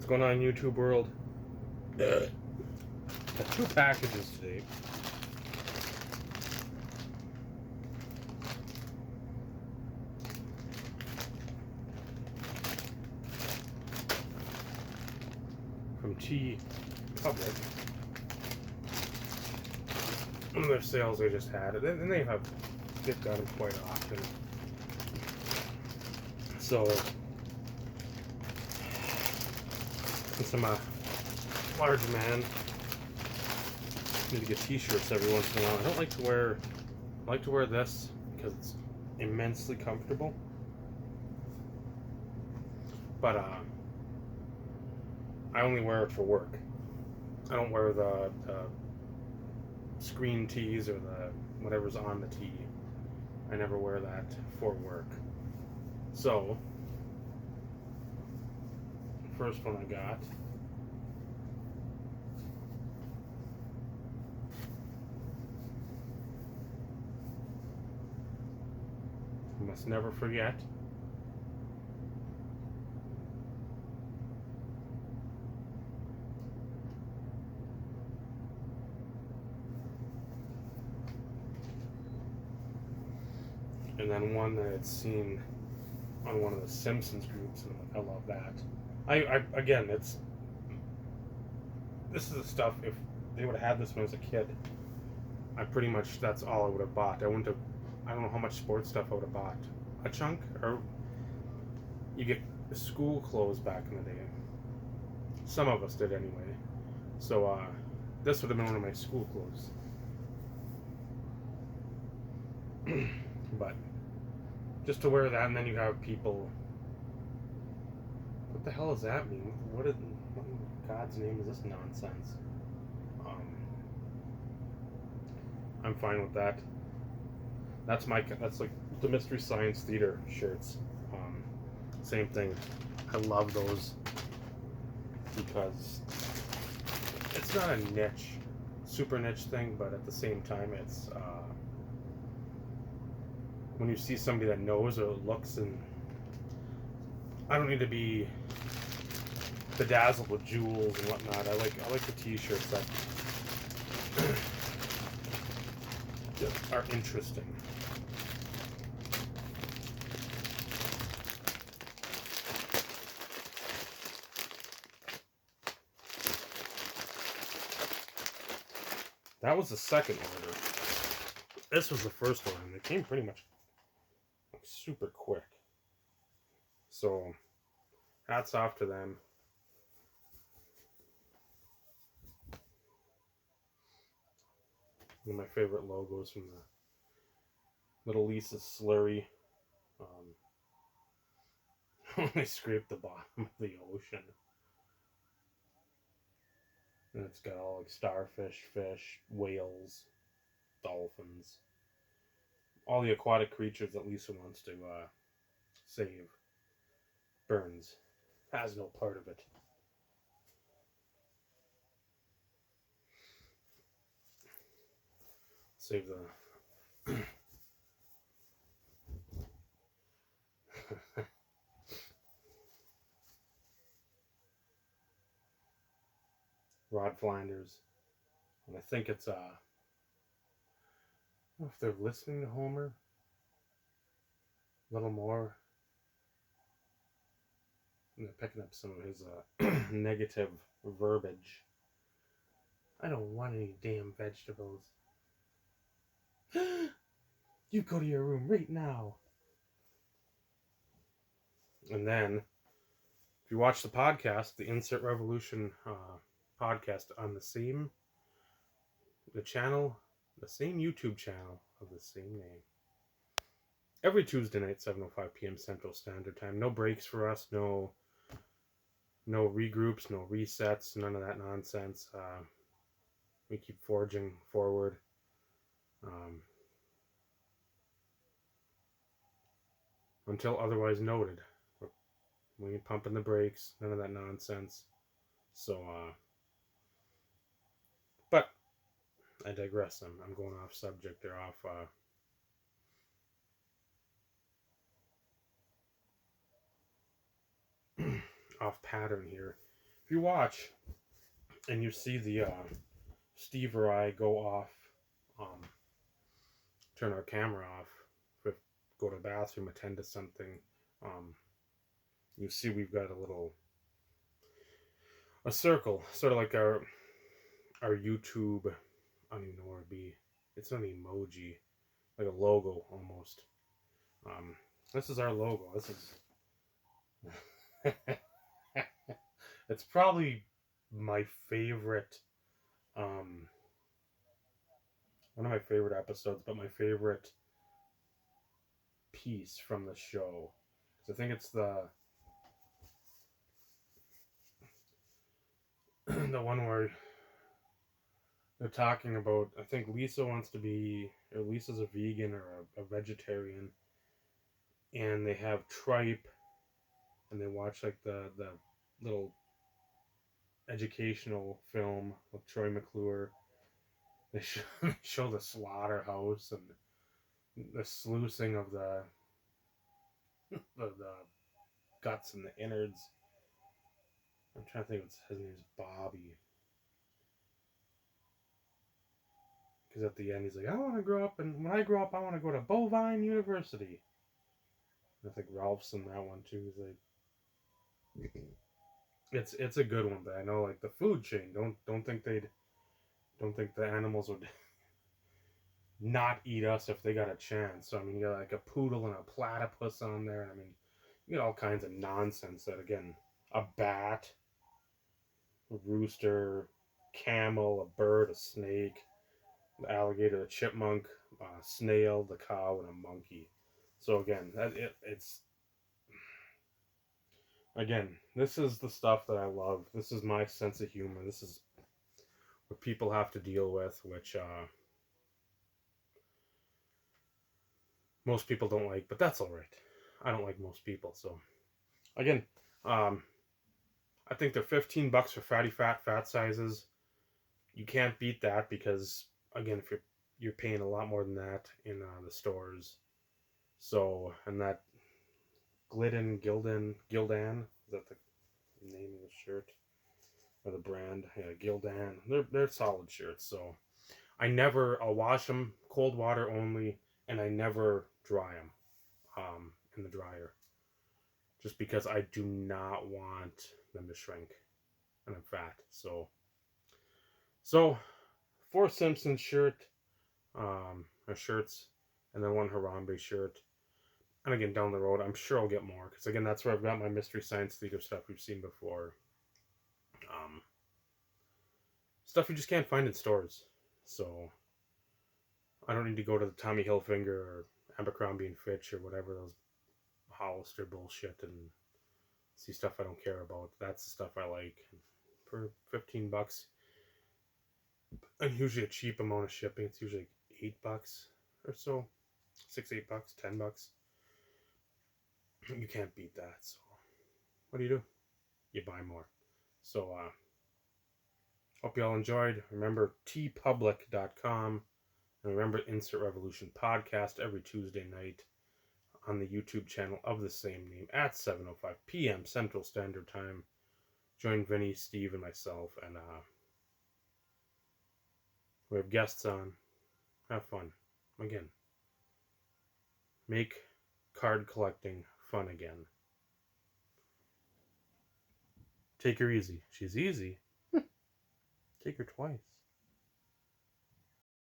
What's going on, YouTube world? Got 2 packages today. From TeePublic. One of their sales they just had, and they've done them quite often. So, since I'm a large man, I need to get t-shirts every once in a while. I don't like to wear, I like to wear this because it's immensely comfortable. But I only wear it for work. I don't wear the screen tees or the whatever's on the tee. I never wear that for work. So, the first one I got you must never forget. And then one that I'd seen on one of the Simpsons groups, and I'm like, I love that. I again, this is the stuff. If they would have had this when I was a kid, I pretty much that's all I would have bought. I wouldn't have. I don't know how much sports stuff I would have bought. A chunk, or you get school clothes back in the day. Some of us did anyway. So this would have been one of my school clothes. But just to wear that, and then you have people. What the hell does that mean? What in God's name is this nonsense? I'm fine with that. That's like the Mystery Science Theater shirts. Same thing. I love those because it's not a niche, super niche thing, but at the same time, it's when you see somebody that knows or looks, and I don't need to be bedazzled with jewels and whatnot. I like the t-shirts that are interesting. That was the second order. This was the first one, and it came pretty much super quick. So, hats off to them. One of my favorite logos from the Little Lisa's Slurry. They scraped the bottom of the ocean. And it's got all like starfish, fish, whales, dolphins. All the aquatic creatures that Lisa wants to save. Burns has no part of it. Save the Rod Flanders. And I think it's I don't know if they're listening to Homer a little more. And they're picking up some of his negative verbiage. I don't want any damn vegetables. You go to your room right now. And then, if you watch the podcast, the Insert Revolution podcast on the same YouTube channel of the same name. Every Tuesday night, 7:05 p.m. Central Standard Time. No breaks for us, no regroups, no resets, none of that nonsense. We keep forging forward. Until otherwise noted. We ain't pumping the brakes, none of that nonsense. So, but I digress. I'm going off subject or off pattern here. if you watch and you see the Steve or I go off, um, turn our camera off, go to the bathroom, attend to something, um, you see we've got a circle, sort of like our YouTube. I don't even know where it'd be. It's an emoji, like a logo almost. Um, this is our logo. This is. It's probably my favorite. Um, one of my favorite episodes, but my favorite piece from the show. So I think it's the one where they're talking about. I think Lisa wants to be, or Lisa's a vegan or a vegetarian, and they have tripe, and they watch like the little educational film with Troy McClure. They show, they show the slaughterhouse and the sluicing of the guts and the innards. I'm trying to think. His name's Bobby. Because at the end he's like, I want to grow up, and when I grow up, I want to go to Bovine University. And I think Ralph's in that one too. He's like, it's a good one, but I know like the food chain. Don't think the animals would not eat us if they got a chance. So I mean, you got like a poodle and a platypus on there, and I mean, you got all kinds of nonsense. That again, a bat, a rooster, camel, a bird, a snake, the alligator, the chipmunk, snail, the cow, and a monkey. So again, it's again, this is the stuff that I love. This is my sense of humor. This is what people have to deal with, which most people don't like, but that's all right. I don't like most people. So again, um, I think they're $15 for fatty fat sizes. You can't beat that because again, if you're paying a lot more than that in the stores. So and that Gildan, is that the name of the shirt or the brand? Yeah, Gildan. They're solid shirts. So I'll wash them cold water only, and I never dry them in the dryer, just because I do not want them to shrink, and I'm fat. So 4 Simpsons shirt, or shirts, and then one Harambe shirt. And again, down the road, I'm sure I'll get more because again, that's where I've got my Mystery Science Theater stuff we've seen before. Um, Stuff you just can't find in stores. So I don't need to go to the Tommy Hilfiger or Abercrombie and Fitch or whatever those Hollister bullshit and see stuff I don't care about. That's the stuff I like. For $15, and usually a cheap amount of shipping. It's usually $8 or so, $6, $8, $10. You can't beat that. So what do? You buy more. So hope you all enjoyed. Remember TeePublic.com, and remember Insert Revolution podcast every Tuesday night on the YouTube channel of the same name at 7:05 p.m. Central Standard Time. Join Vinny, Steve, and myself, and we have guests on. Have fun. Again, make card collecting fun again. Take her easy. She's easy. Take her twice.